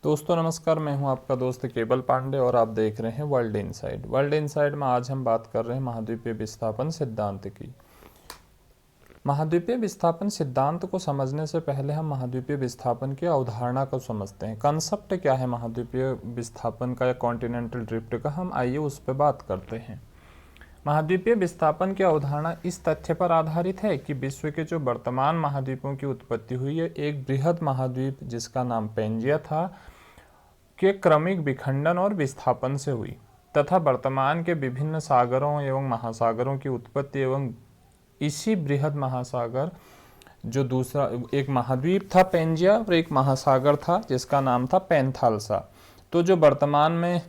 दोस्तों नमस्कार, मैं हूं आपका दोस्त केवल पांडे और आप देख रहे हैं वर्ल्ड इनसाइड। वर्ल्ड इनसाइड में आज हम बात कर रहे हैं महाद्वीपीय विस्थापन सिद्धांत की। महाद्वीपीय विस्थापन सिद्धांत को समझने से पहले हम महाद्वीपीय विस्थापन की अवधारणा को समझते हैं। कंसेप्ट क्या है महाद्वीपीय विस्थापन का या कॉन्टिनेंटल ड्रिफ्ट का, हम आइए उस पर बात करते हैं। महाद्वीपीय विस्थापन की अवधारणा इस तथ्य पर आधारित है कि विश्व के जो वर्तमान महाद्वीपों की उत्पत्ति हुई है, एक बृहद महाद्वीप जिसका नाम पेंजिया था के क्रमिक विखंडन और विस्थापन से हुई तथा वर्तमान के विभिन्न सागरों एवं महासागरों की उत्पत्ति एवं इसी बृहद महासागर जो दूसरा एक महाद्वीप था पेंजिया और एक महासागर था जिसका नाम था पैंथालसा। तो जो वर्तमान में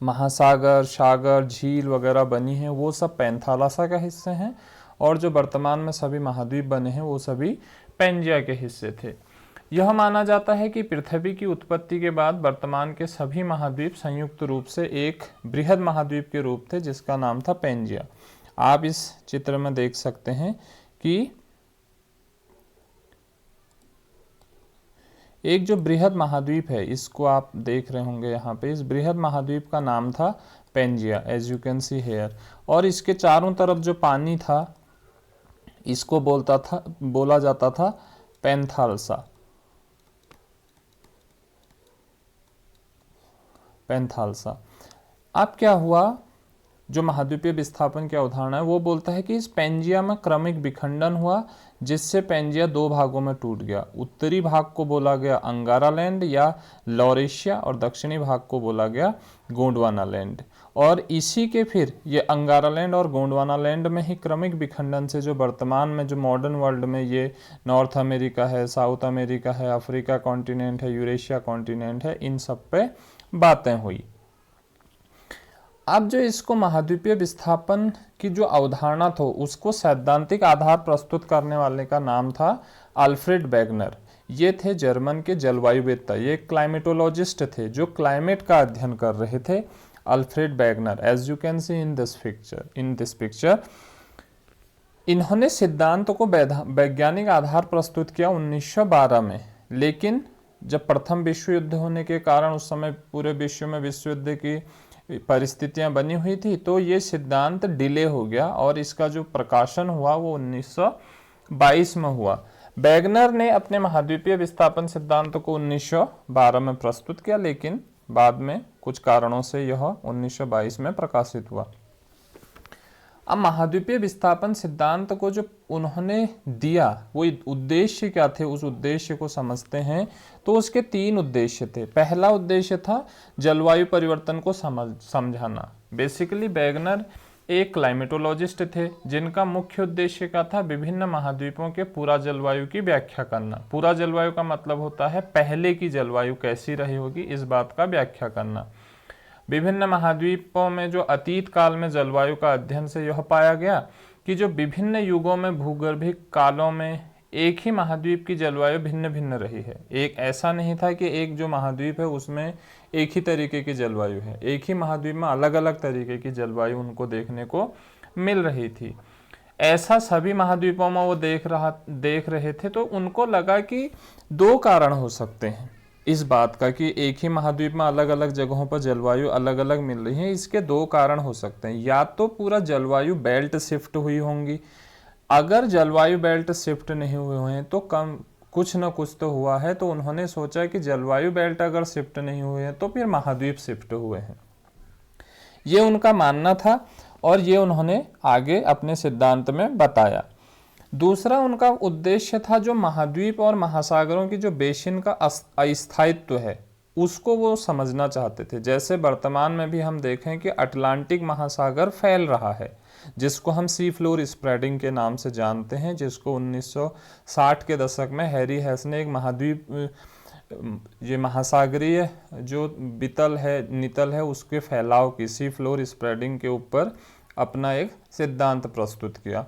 महासागर, सागर, झील वगैरह बनी है वो सब पैंथालसा का हिस्से हैं और जो वर्तमान में सभी महाद्वीप बने हैं वो सभी पेंजिया के हिस्से थे। यह माना जाता है कि पृथ्वी की उत्पत्ति के बाद वर्तमान के सभी महाद्वीप संयुक्त रूप से एक बृहद महाद्वीप के रूप थे जिसका नाम था पेंजिया। आप इस चित्र में देख सकते हैं कि एक जो बृहद महाद्वीप है, इसको आप देख रहे होंगे यहाँ पे, इस बृहद महाद्वीप का नाम था Pangaea, as you can see here. और इसके चारों तरफ जो पानी था इसको बोला जाता था पैंथालसा। अब क्या हुआ, जो महाद्वीपीय विस्थापन की अवधारणा है वो बोलता है कि इस पेंजिया में क्रमिक विखंडन हुआ जिससे पेंजिया दो भागों में टूट गया। उत्तरी भाग को बोला गया अंगारा लैंड या लॉरेशिया और दक्षिणी भाग को बोला गया गोंडवाना लैंड। और इसी के फिर ये अंगारा लैंड और गोंडवाना लैंड में ही क्रमिक विखंडन से जो वर्तमान में जो मॉडर्न वर्ल्ड में ये नॉर्थ अमेरिका है, साउथ अमेरिका है, अफ्रीका कॉन्टिनेंट है, यूरेशिया कॉन्टिनेंट है, इन सब पे बातें हुई। अब जो इसको महाद्वीपीय विस्थापन की जो अवधारणा थी उसको सैद्धांतिक आधार प्रस्तुत करने वाले का नाम था अल्फ्रेड वेगनर। ये थे जर्मन के जलवायुवेत्ता, ये क्लाइमेटोलॉजिस्ट थे जो क्लाइमेट का अध्ययन कर रहे थे। Alfred Wegener, as you can see in this picture, इन्होंने सिद्धांत को वैज्ञानिक आधार प्रस्तुत किया 1912 में। लेकिन जब प्रथम विश्व युद्ध होने के कारण उस समय पूरे विश्व में विश्व युद्ध की परिस्थितियां बनी हुई थी तो ये सिद्धांत डिले हो गया और इसका जो प्रकाशन हुआ वो 1922 में हुआ। वेगनर ने अपने महाद्वीपीय विस्थापन सिद्धांत को 1912 में प्रस्तुत किया, लेकिन बाद में कुछ कारणों से यह 1922 में प्रकाशित हुआ। अब महाद्वीपीय विस्थापन सिद्धांत को जो उन्होंने दिया वो उद्देश्य क्या थे, उस उद्देश्य को समझते हैं तो उसके तीन उद्देश्य थे। पहला उद्देश्य था जलवायु परिवर्तन को समझाना। बेसिकली वेगनर एक क्लाइमेटोलॉजिस्ट थे जिनका मुख्य उद्देश्य क्या था, विभिन्न महाद्वीपों के पूरा जलवायु की व्याख्या करना। पूरा जलवायु का मतलब होता है पहले की जलवायु कैसी रही होगी, इस बात का व्याख्या करना। विभिन्न महाद्वीपों में जो अतीत काल में जलवायु का अध्ययन से यह पाया गया कि जो विभिन्न युगों में भूगर्भिक कालों में एक ही महाद्वीप की जलवायु भिन्न भिन्न रही है। एक ऐसा नहीं था कि एक जो महाद्वीप है उसमें एक ही तरीके की जलवायु है, एक ही महाद्वीप में अलग अलग तरीके की जलवायु उनको देखने को मिल रही थी। ऐसा सभी महाद्वीपों में वो देख रहे थे तो उनको लगा कि दो कारण हो सकते हैं इस बात का कि एक ही महाद्वीप में अलग अलग जगहों पर जलवायु अलग अलग मिल रही है। इसके दो कारण हो सकते हैं, या तो पूरा जलवायु बेल्ट शिफ्ट हुई होंगी। अगर जलवायु बेल्ट शिफ्ट नहीं हुए हैं तो कुछ न कुछ तो हुआ है। तो उन्होंने सोचा कि जलवायु बेल्ट अगर शिफ्ट नहीं हुए हैं तो फिर महाद्वीप शिफ्ट हुए हैं, ये उनका मानना था और ये उन्होंने आगे अपने सिद्धांत में बताया। दूसरा उनका उद्देश्य था जो महाद्वीप और महासागरों की जो बेसिन का अस्थायित्व है उसको वो समझना चाहते थे। जैसे वर्तमान में भी हम देखें कि अटलांटिक महासागर फैल रहा है जिसको हम सी फ्लोर स्प्रेडिंग के नाम से जानते हैं, जिसको 1960 के दशक में हैरी हेस ने एक महाद्वीप ये महासागरीय जो नितल है उसके फैलाव की सी फ्लोर स्प्रेडिंग के ऊपर अपना एक सिद्धांत प्रस्तुत किया।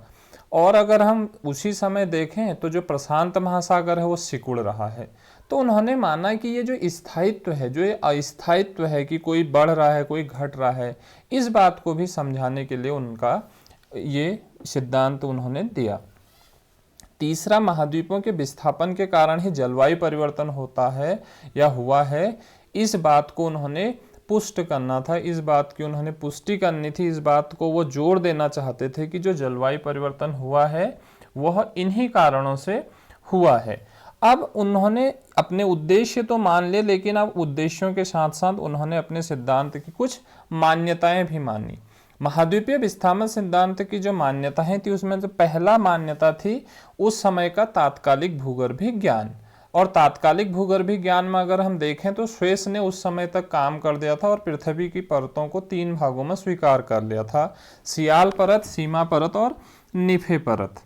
और अगर हम उसी समय देखें तो जो प्रशांत महासागर है वो सिकुड़ रहा है। तो उन्होंने माना कि ये जो स्थायित्व है, जो ये अस्थायित्व है कि कोई बढ़ रहा है कोई घट रहा है, इस बात को भी समझाने के लिए उनका ये सिद्धांत उन्होंने दिया। तीसरा, महाद्वीपों के विस्थापन के कारण ही जलवायु परिवर्तन होता है या हुआ है, इस बात को उन्होंने पुष्ट करना था, इस बात की उन्होंने पुष्टि करनी थी, इस बात को वो जोर देना चाहते थे कि जो जलवायु परिवर्तन हुआ है वह इन्हीं कारणों से हुआ है। अब उन्होंने अपने उद्देश्य तो मान लिए, लेकिन अब उद्देश्यों के साथ साथ उन्होंने अपने सिद्धांत की कुछ मान्यताएं भी मानी। महाद्वीपीय विस्थापन सिद्धांत की जो मान्यताएं थी उसमें जो पहला मान्यता थी उस समय का तात्कालिक भूगर्भीय ज्ञान। और तात्कालिक भूगर्भीय ज्ञान में अगर हम देखें तो स्वेस ने उस समय तक काम कर दिया था और पृथ्वी की परतों को 3 भागों में स्वीकार कर लिया था, सियाल परत, सीमा परत और निफे परत।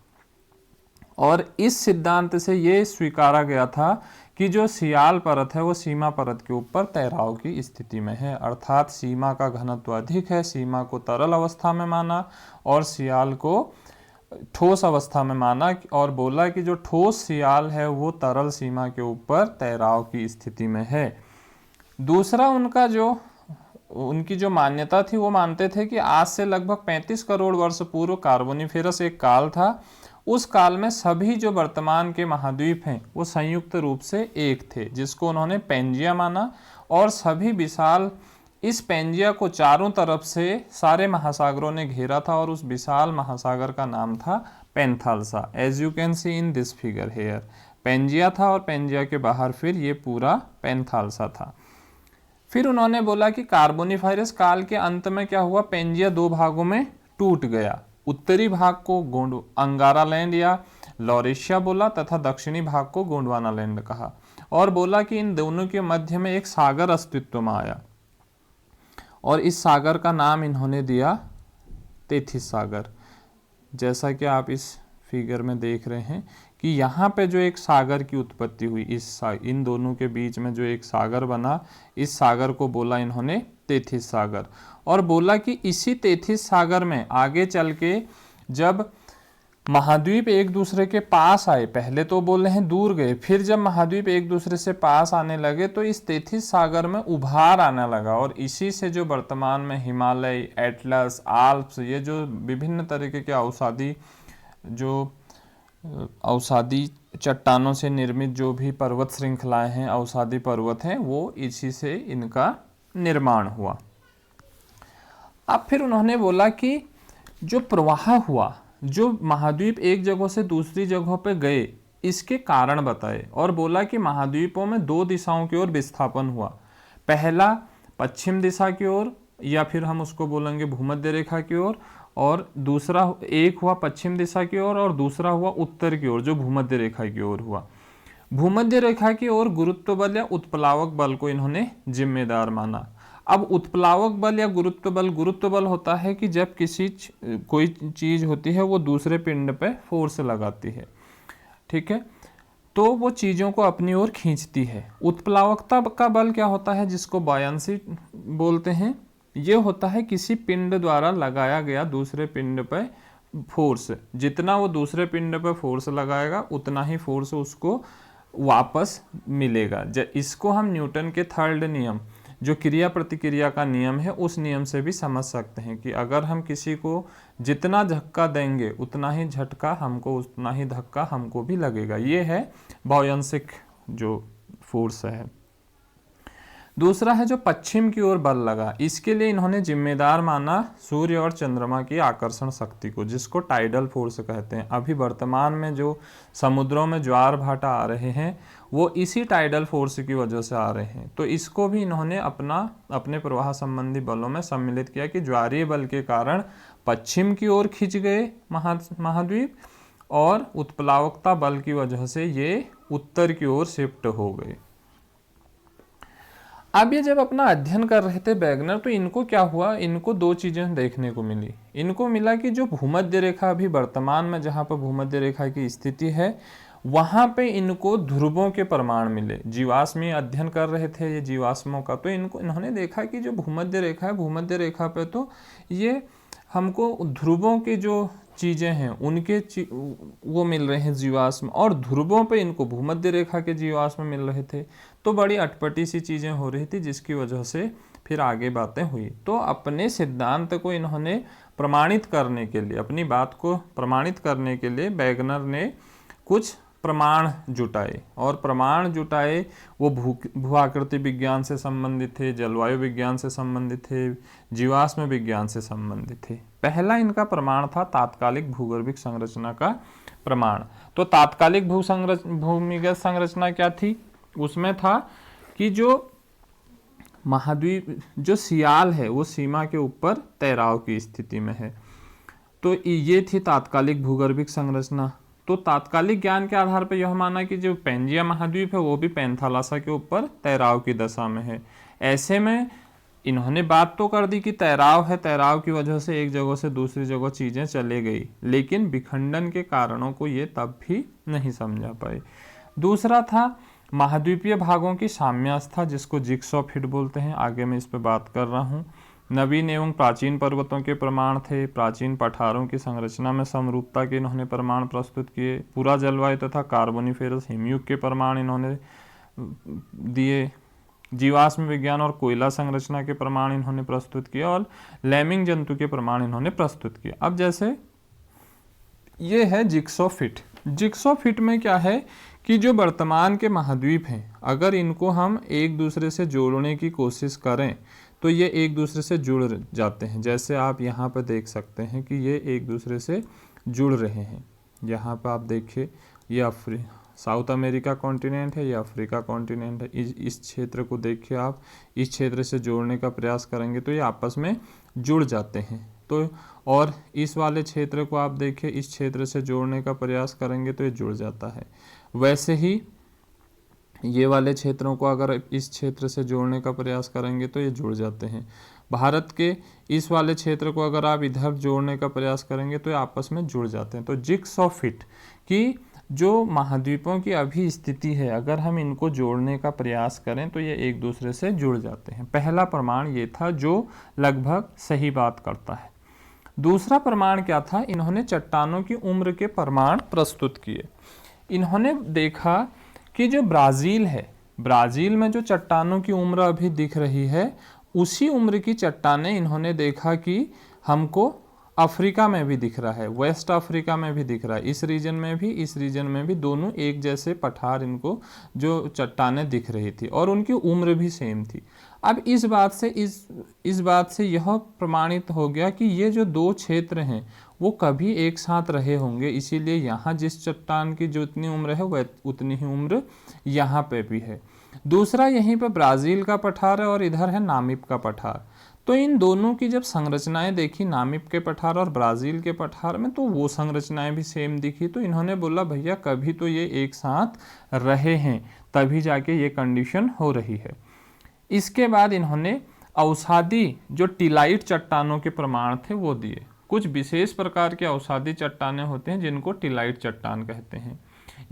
और इस सिद्धांत से ये स्वीकारा गया था कि जो सियाल परत है वो सीमा परत के ऊपर तैराव की स्थिति में है, अर्थात सीमा का घनत्व अधिक है, सीमा को तरल अवस्था में माना और सियाल को ठोस अवस्था में माना, और बोला कि जो ठोस सियाल है वो तरल सीमा के ऊपर तैराव की स्थिति में है। दूसरा, उनकी जो मान्यता थी वो मानते थे कि आज से लगभग 35 करोड़ वर्ष पूर्व कार्बोनिफेरस एक काल था। उस काल में सभी जो वर्तमान के महाद्वीप हैं वो संयुक्त रूप से एक थे, जिसको उन्होंने पेंजिया माना, और सभी विशाल इस पेंजिया को चारों तरफ से सारे महासागरों ने घेरा था और उस विशाल महासागर का नाम था Panthalassa. As you can see in this figure here, Pangaea था और पेंजिया के बाहर फिर ये पूरा पेंथालसा था। फिर उन्होंने बोला कि कार्बोनिफेरस काल के अंत में क्या हुआ, पेंजिया 2 भागों में टूट गया। उत्तरी भाग को अंगारा लैंड या लॉरेशिया बोला तथा दक्षिणी भाग को गोंडवाना लैंड कहा, और बोला कि इन दोनों के मध्य में एक सागर अस्तित्व में आया और इस सागर का नाम इन्होंने दिया तेथिस सागर। जैसा कि आप इस फिगर में देख रहे हैं कि यहाँ पे जो एक सागर की उत्पत्ति हुई, इन दोनों के बीच में जो एक सागर बना, इस सागर को बोला इन्होंने तेथिस सागर। और बोला कि इसी तेथिस सागर में आगे चल के जब महाद्वीप एक दूसरे के पास आए, पहले तो बोल रहे हैं दूर गए, फिर जब महाद्वीप एक दूसरे से पास आने लगे तो इस तेथिस सागर में उभार आने लगा, और इसी से जो वर्तमान में हिमालय, एटलस, आल्प्स, ये जो विभिन्न तरीके के अवसादी चट्टानों से निर्मित जो भी पर्वत श्रृंखलाएं हैं, अवसादी पर्वत हैं, वो इसी से इनका निर्माण हुआ। अब फिर उन्होंने बोला कि जो प्रवाह हुआ, जो महाद्वीप एक जगह से दूसरी जगह पे गए, इसके कारण बताए, और बोला कि महाद्वीपों में 2 दिशाओं की ओर विस्थापन हुआ। पहला पश्चिम दिशा की ओर, या फिर हम उसको बोलेंगे भूमध्य रेखा की ओर, और दूसरा एक हुआ पश्चिम दिशा की ओर और दूसरा हुआ उत्तर की ओर, जो भूमध्य रेखा की ओर हुआ। भूमध्य रेखा की ओर गुरुत्व बल या उत्प्लावक बल को इन्होंने जिम्मेदार माना। अब उत्प्लावक बल या गुरुत्व बल होता है कि जब कोई चीज होती है वो दूसरे पिंड पे फोर्स लगाती है, ठीक है, तो वो चीजों को अपनी ओर खींचती है। उत्प्लावकता का बल क्या होता है, जिसको बायंसी बोलते हैं, ये होता है किसी पिंड द्वारा लगाया गया दूसरे पिंड पे फोर्स। जितना वो दूसरे पिंड पे फोर्स लगाएगा उतना ही फोर्स उसको वापस मिलेगा। इसको हम न्यूटन के 3rd नियम, जो क्रिया प्रतिक्रिया का नियम है, उस नियम से भी समझ सकते हैं कि अगर हम किसी को जितना धक्का देंगे उतना ही झटका हमको, उतना ही धक्का हमको भी लगेगा। ये है बायोंसिक जो फोर्स है। दूसरा है जो पश्चिम की ओर बल लगा, इसके लिए इन्होंने जिम्मेदार माना सूर्य और चंद्रमा की आकर्षण शक्ति को, जिसको टाइडल फोर्स कहते हैं। अभी वर्तमान में जो समुद्रों में ज्वार भाटा आ रहे हैं वो इसी टाइडल फोर्स की वजह से आ रहे हैं। तो इसको भी इन्होंने अपने प्रवाह संबंधी बलों में सम्मिलित किया कि ज्वारीय बल के कारण पश्चिम की ओर खिंच गए महाद्वीप, और उत्प्लावकता बल की वजह से ये उत्तर की ओर शिफ्ट हो गए। अब ये जब अपना अध्ययन कर रहे थे वैगनर, तो इनको क्या हुआ, इनको 2 चीजें देखने को मिली। इनको मिला कि जो भूमध्य रेखा अभी वर्तमान में जहाँ पर भूमध्य रेखा की स्थिति है, वहाँ पे इनको ध्रुवों के प्रमाण मिले। जीवाश्मी अध्ययन कर रहे थे ये जीवाश्मों का, तो इन्होंने देखा कि जो भूमध्य रेखा है, भूमध्य रेखा पे तो ये हमको ध्रुवों की जो चीज़ें हैं उनके वो मिल रहे हैं जीवाश्म, और ध्रुवों पे इनको भूमध्य रेखा के जीवाश्म मिल रहे थे। तो बड़ी अटपटी सी चीज़ें हो रही थी, जिसकी वजह से फिर आगे बातें हुई। तो अपने सिद्धांत को इन्होंने प्रमाणित करने के लिए, अपनी बात को प्रमाणित करने के लिए वैगनर ने कुछ प्रमाण जुटाए, और प्रमाण जुटाए वो भू आकृति विज्ञान से संबंधित थे, जलवायु विज्ञान से संबंधित थे, जीवाश्म विज्ञान से संबंधित थे। पहला इनका प्रमाण था तात्कालिक भूगर्भिक संरचना का प्रमाण। तो तात्कालिक भूमिगत संरचना क्या थी? उसमें था कि जो महाद्वीप, जो सियाल है वो सीमा के ऊपर तैराव की स्थिति में है, तो ये थी तात्कालिक भूगर्भिक संरचना। तो तात्कालिक ज्ञान के आधार पर यह माना कि जो पेंजिया महाद्वीप है वो भी पैंथालासा के ऊपर तैराव की दशा में है। ऐसे में इन्होंने बात तो कर दी कि तैराव है, तैराव की वजह से एक जगह से दूसरी जगह चीजें चले गई, लेकिन विखंडन के कारणों को ये तब भी नहीं समझा पाए। दूसरा था महाद्वीपीय भागों की साम्यावस्था, जिसको जिक्सॉ फिट बोलते हैं, आगे मैं इस पर बात कर रहा हूँ। नवीन एवं प्राचीन पर्वतों के प्रमाण थे, प्राचीन पठारों की संरचना में समरूपता के इन्होंने प्रमाण प्रस्तुत किए, पूरा जलवायु तथा कार्बोनिफेरस हिमयुग के प्रमाण इन्होंने दिए, जीवाश्म विज्ञान और कोयला संरचना के प्रमाण इन्होंने प्रस्तुत किए, और लैमिंग जंतु के प्रमाण इन्होंने प्रस्तुत किए। अब जैसे ये है जिक्सॉ फिट। जिक्सॉ फिट में क्या है कि जो वर्तमान के महाद्वीप हैं, अगर इनको हम एक दूसरे से जोड़ने की कोशिश करें तो ये एक दूसरे से जुड़ जाते हैं। जैसे आप यहाँ पर देख सकते हैं कि ये एक दूसरे से जुड़ रहे हैं। यहाँ पर आप देखिए, ये साउथ अमेरिका कॉन्टिनेंट है, ये अफ्रीका कॉन्टिनेंट है। इस क्षेत्र को देखिए, आप इस क्षेत्र से जोड़ने का प्रयास करेंगे तो ये आपस में जुड़ जाते हैं। तो और इस वाले क्षेत्र को आप देखिए, इस क्षेत्र से जोड़ने का प्रयास करेंगे तो ये जुड़ जाता है। वैसे ही ये वाले क्षेत्रों को अगर इस क्षेत्र से जोड़ने का प्रयास करेंगे तो ये जुड़ जाते हैं। भारत के इस वाले क्षेत्र को अगर आप इधर जोड़ने का प्रयास करेंगे तो ये आपस में जुड़ जाते हैं। तो जिक्सॉ फिट कि जो महाद्वीपों की अभी स्थिति है, अगर हम इनको जोड़ने का प्रयास करें तो ये एक दूसरे से जुड़ जाते हैं। पहला प्रमाण ये था जो लगभग सही बात करता है। दूसरा प्रमाण क्या था? इन्होंने चट्टानों की उम्र के प्रमाण प्रस्तुत किए। इन्होंने देखा कि जो ब्राज़ील है, ब्राज़ील में जो चट्टानों की उम्र अभी दिख रही है, उसी उम्र की चट्टानें इन्होंने देखा कि हमको अफ्रीका में भी दिख रहा है, वेस्ट अफ्रीका में भी दिख रहा है, इस रीजन में भी, इस रीजन में भी, दोनों एक जैसे पठार इनको जो चट्टानें दिख रही थी और उनकी उम्र भी सेम थी। अब इस बात से यह प्रमाणित हो गया कि ये जो दो क्षेत्र हैं वो कभी एक साथ रहे होंगे, इसीलिए यहाँ जिस चट्टान की जो इतनी उम्र है वह उतनी ही उम्र यहाँ पे भी है। दूसरा, यहीं पे ब्राज़ील का पठार है और इधर है नामीब का पठार। तो इन दोनों की जब संरचनाएं देखी, नामीब के पठार और ब्राज़ील के पठार में, तो वो संरचनाएं भी सेम दिखी। तो इन्होंने बोला भैया कभी तो ये एक साथ रहे हैं, तभी जाके ये कंडीशन हो रही है। इसके बाद इन्होंने अवसादी जो टिलाइट चट्टानों के प्रमाण थे वो दिए। कुछ विशेष प्रकार के अवसादी चट्टानें होते हैं जिनको टिलाइट चट्टान कहते हैं।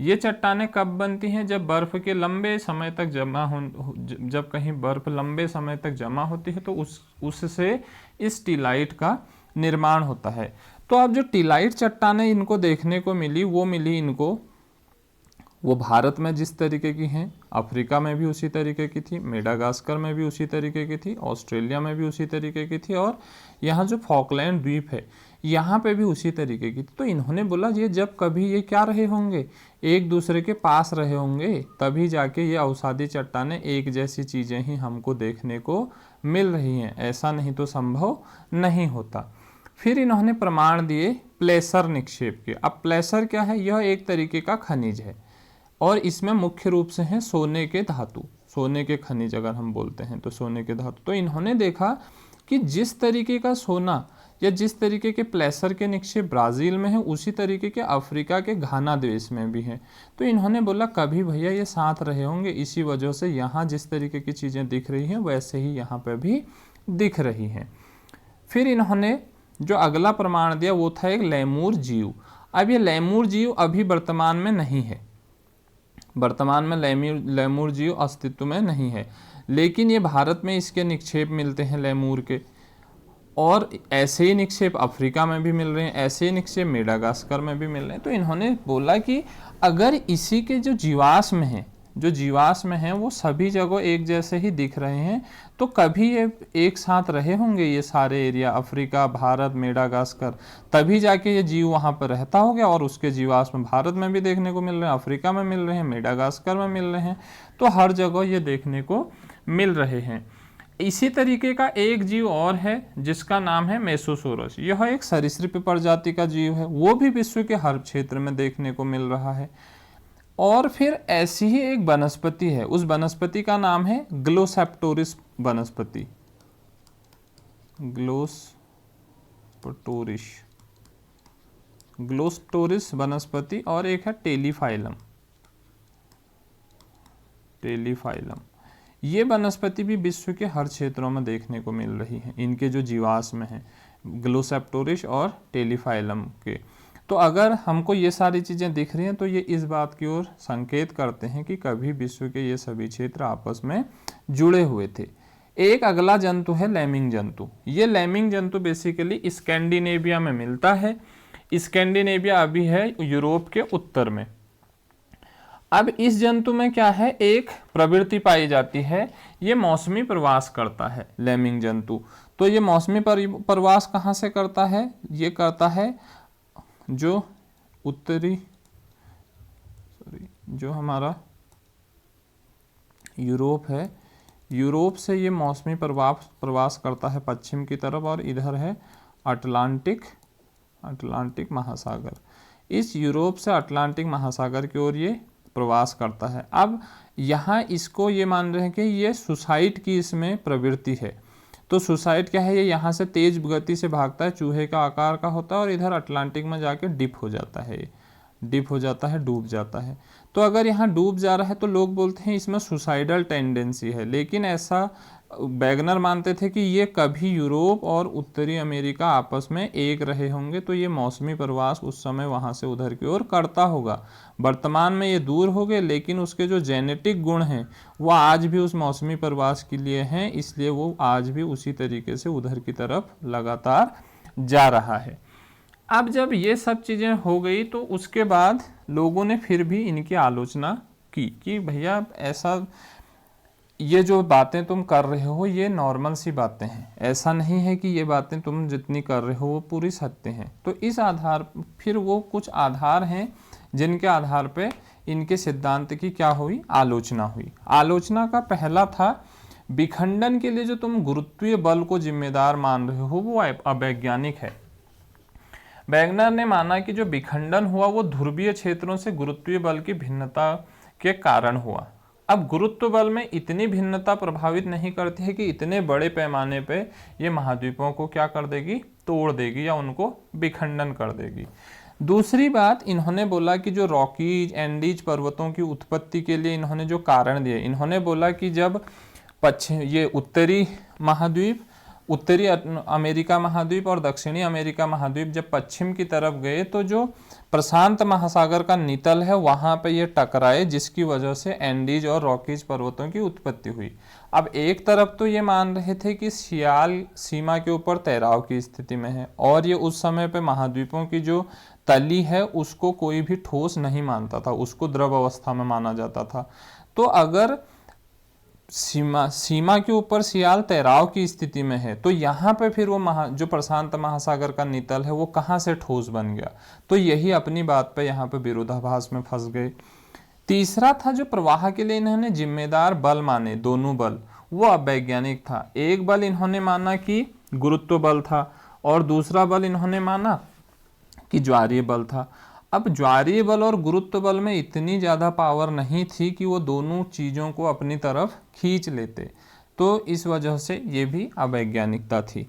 ये चट्टानें कब बनती हैं? जब बर्फ के लंबे समय तक जब कहीं बर्फ लंबे समय तक जमा होती है तो उससे इस टिलाइट का निर्माण होता है। तो अब जो टिलाइट चट्टानें इनको देखने को मिली, वो मिली इनको, वो भारत में जिस तरीके की हैं, अफ्रीका में भी उसी तरीके की थी, मेडागास्कर में भी उसी तरीके की थी, ऑस्ट्रेलिया में भी उसी तरीके की थी, और यहाँ जो फॉकलैंड द्वीप है यहाँ पे भी उसी तरीके की थी। तो इन्होंने बोला ये जब कभी ये क्या रहे होंगे, एक दूसरे के पास रहे होंगे, तभी जाके ये अवसादी चट्टानें एक जैसी चीज़ें ही हमको देखने को मिल रही हैं, ऐसा नहीं तो संभव नहीं होता। फिर इन्होंने प्रमाण दिए प्लेसर निक्षेप के। अब प्लेसर क्या है? यह एक तरीके का खनिज है और इसमें मुख्य रूप से हैं सोने के धातु, सोने के खनिज अगर हम बोलते हैं तो सोने के धातु। तो इन्होंने देखा कि जिस तरीके का सोना या जिस तरीके के प्लेसर के निक्षेप ब्राज़ील में है, उसी तरीके के अफ्रीका के घाना देश में भी हैं। तो इन्होंने बोला कभी भैया ये साथ रहे होंगे, इसी वजह से यहाँ जिस तरीके की चीज़ें दिख रही हैं वैसे ही यहाँ पर भी दिख रही हैं। फिर इन्होंने जो अगला प्रमाण दिया वो था एक लैमूर जीव। अब ये लैमूर जीव अभी वर्तमान में नहीं है, वर्तमान में लैमूर जीव अस्तित्व में नहीं है, लेकिन ये भारत में इसके निक्षेप मिलते हैं लैमूर के, और ऐसे ही निक्षेप अफ्रीका में भी मिल रहे हैं, ऐसे ही निक्षेप मेडागास्कर में भी मिल रहे हैं। तो इन्होंने बोला कि अगर इसी के जो जीवाश्म हैं, जो जीवाश्म हैं वो सभी जगह एक जैसे ही दिख रहे हैं। तो कभी ये एक साथ रहे होंगे ये सारे एरिया, अफ्रीका, भारत, मेडागास्कर, तभी जाके ये जीव वहाँ पर रहता हो गया। और उसके जीवाश्म भारत में भी देखने को मिल रहे हैं, अफ्रीका में मिल रहे हैं, मेडागास्कर में मिल रहे हैं, तो हर जगह ये देखने को मिल रहे हैं। इसी तरीके का एक जीव और है जिसका नाम है मेसोसोरस। यह एक सरीसृप प्रजाति का जीव है, वो भी विश्व के हर क्षेत्र में देखने को मिल रहा है। और फिर ऐसी ही एक वनस्पति है, उस वनस्पति का नाम है ग्लोसेप्टोरिस वनस्पति, ग्लोस्टोरिस वनस्पति। और एक है टेलीफाइलम। ये वनस्पति भी विश्व के हर क्षेत्रों में देखने को मिल रही है, इनके जो जीवाश्म हैं ग्लोसेप्टोरिस और टेलीफाइलम के। तो अगर हमको ये सारी चीज़ें दिख रही हैं तो ये इस बात की ओर संकेत करते हैं कि कभी विश्व के ये सभी क्षेत्र आपस में जुड़े हुए थे। एक अगला जंतु है लैमिंग जंतु। ये लैमिंग जंतु बेसिकली स्कैंडिनेविया में मिलता है। स्कैंडिनेविया अभी है यूरोप के उत्तर में। अब इस जंतु में क्या है, एक प्रवृत्ति पाई जाती है, ये मौसमी प्रवास करता है लैमिंग जंतु। तो ये मौसमी प्रवास कहाँ से करता है, ये करता है जो जो हमारा यूरोप है, यूरोप से ये मौसमी प्रवास करता है पश्चिम की तरफ, और इधर है अटलांटिक महासागर। इस यूरोप से अटलांटिक महासागर की ओर ये प्रवास करता है। अब यहाँ इसको ये मान रहे हैं कि ये सुसाइड की इसमें प्रवृत्ति है। तो सुसाइड क्या है, ये यहाँ से तेज गति से भागता है, चूहे का आकार का होता है, और इधर अटलांटिक में जाके डूब जाता है। तो अगर यहाँ डूब जा रहा है तो लोग बोलते हैं इसमें सुसाइडल टेंडेंसी है, लेकिन ऐसा वैगनर मानते थे कि ये कभी यूरोप और उत्तरी अमेरिका आपस में एक रहे होंगे, तो ये मौसमी प्रवास उस समय वहाँ से उधर की ओर करता होगा। वर्तमान में ये दूर हो गए, लेकिन उसके जो जेनेटिक गुण हैं वो आज भी उस मौसमी प्रवास के लिए हैं, इसलिए वो आज भी उसी तरीके से उधर की तरफ लगातार जा रहा है। अब जब ये सब चीज़ें हो गई तो उसके बाद लोगों ने फिर भी इनकी आलोचना की कि भैया ऐसा, ये जो बातें तुम कर रहे हो ये नॉर्मल सी बातें हैं, ऐसा नहीं है कि ये बातें तुम जितनी कर रहे हो वो पूरी सत्य हैं। तो इस आधार, फिर वो कुछ आधार हैं जिनके आधार पे इनके सिद्धांत की क्या हुई, आलोचना हुई। आलोचना का पहला था, विखंडन के लिए जो तुम गुरुत्वीय बल को जिम्मेदार मान रहे हो वो अवैज्ञानिक है। वैगनर ने माना कि जो विखंडन हुआ वो ध्रुवीय क्षेत्रों से गुरुत्वीय बल की भिन्नता के कारण हुआ। अब गुरुत्व बल में इतनी भिन्नता प्रभावित नहीं करती है कि इतने बड़े पैमाने पे ये महाद्वीपों को क्या कर देगी, तोड़ देगी या उनको विखंडन कर देगी। दूसरी बात, इन्होंने बोला कि जो रॉकीज एंडीज पर्वतों की उत्पत्ति के लिए इन्होंने जो कारण दिए, इन्होंने बोला कि जब ये उत्तरी महाद्वीप, उत्तरी अमेरिका महाद्वीप और दक्षिणी अमेरिका महाद्वीप जब पश्चिम की तरफ गए तो जो प्रशांत महासागर का नितल है वहाँ पे ये टकराए, जिसकी वजह से एंडीज और रॉकीज पर्वतों की उत्पत्ति हुई। अब एक तरफ तो ये मान रहे थे कि सियाल सीमा के ऊपर तैराव की स्थिति में है, और ये उस समय पे महाद्वीपों की जो तली है उसको कोई भी ठोस नहीं मानता था, उसको द्रव अवस्था में माना जाता था। तो अगर सीमा के ऊपर सियाल तैराव की स्थिति में है तो यहाँ पे फिर वो जो प्रशांत महासागर का नितल है वो कहाँ से ठोस बन गया। तो यही अपनी बात पे यहाँ पे विरोधाभास में फंस गए। तीसरा था, जो प्रवाह के लिए इन्होंने जिम्मेदार बल माने, दोनों बल, वो अवैज्ञानिक था। एक बल इन्होंने माना कि गुरुत्व बल था, और दूसरा बल इन्होंने माना कि ज्वारीय बल था। अब ज्वारीय बल और गुरुत्व बल में इतनी ज़्यादा पावर नहीं थी कि वो दोनों चीज़ों को अपनी तरफ खींच लेते, तो इस वजह से ये भी अवैज्ञानिकता थी।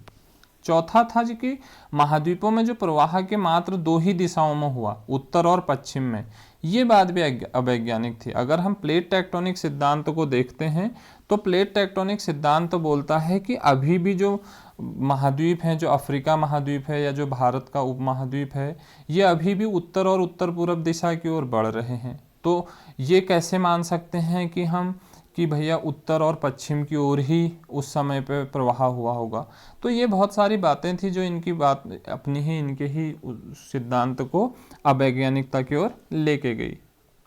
चौथा था जी कि महाद्वीपों में जो प्रवाह के मात्र दो ही दिशाओं में हुआ, उत्तर और पश्चिम में, ये बात भी अवैज्ञानिक थी। अगर हम प्लेट टेक्टोनिक सिद्धांत को देखते हैं तो प्लेट टेक्टोनिक सिद्धांत बोलता है कि अभी भी जो महाद्वीप हैं, जो अफ्रीका महाद्वीप है या जो भारत का उपमहाद्वीप है, ये अभी भी उत्तर और उत्तर पूर्व दिशा की ओर बढ़ रहे हैं। तो ये कैसे मान सकते हैं कि हम कि भैया उत्तर और पश्चिम की ओर ही उस समय पे प्रवाह हुआ होगा। तो ये बहुत सारी बातें थी जो इनकी बात अपनी ही इनके ही सिद्धांत को अवैज्ञानिकता की ओर लेके गई।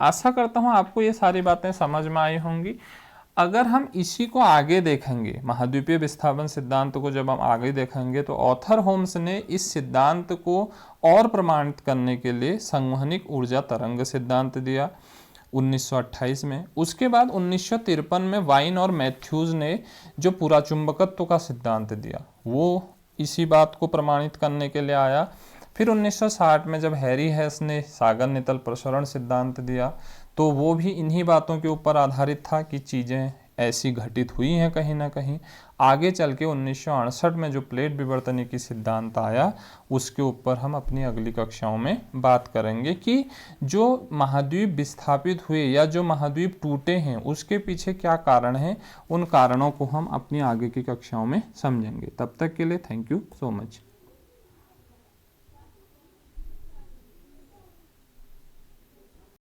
आशा करता हूँ आपको ये सारी बातें समझ में आई होंगी। अगर हम इसी को आगे देखेंगे, महाद्वीपीय विस्थापन सिद्धांत को जब हम आगे देखेंगे, तो ऑथर होम्स ने इस सिद्धांत को और प्रमाणित करने के लिए संवहनिक ऊर्जा तरंग सिद्धांत दिया 1928 में। उसके बाद 1953 में वाइन और मैथ्यूज ने जो पुराचुंबकत्व का सिद्धांत दिया, वो इसी बात को प्रमाणित करने के लिए आया। फिर 1960 में जब हैरी हेस ने सागर नितल प्रसरण सिद्धांत दिया, तो वो भी इन्हीं बातों के ऊपर आधारित था कि चीज़ें ऐसी घटित हुई हैं कहीं ना कहीं। आगे चल के 1968 में जो प्लेट विवर्तनिकी सिद्धांत आया, उसके ऊपर हम अपनी अगली कक्षाओं में बात करेंगे कि जो महाद्वीप विस्थापित हुए या जो महाद्वीप टूटे हैं उसके पीछे क्या कारण हैं। उन कारणों को हम अपनी आगे की कक्षाओं में समझेंगे। तब तक के लिए थैंक यू सो मच।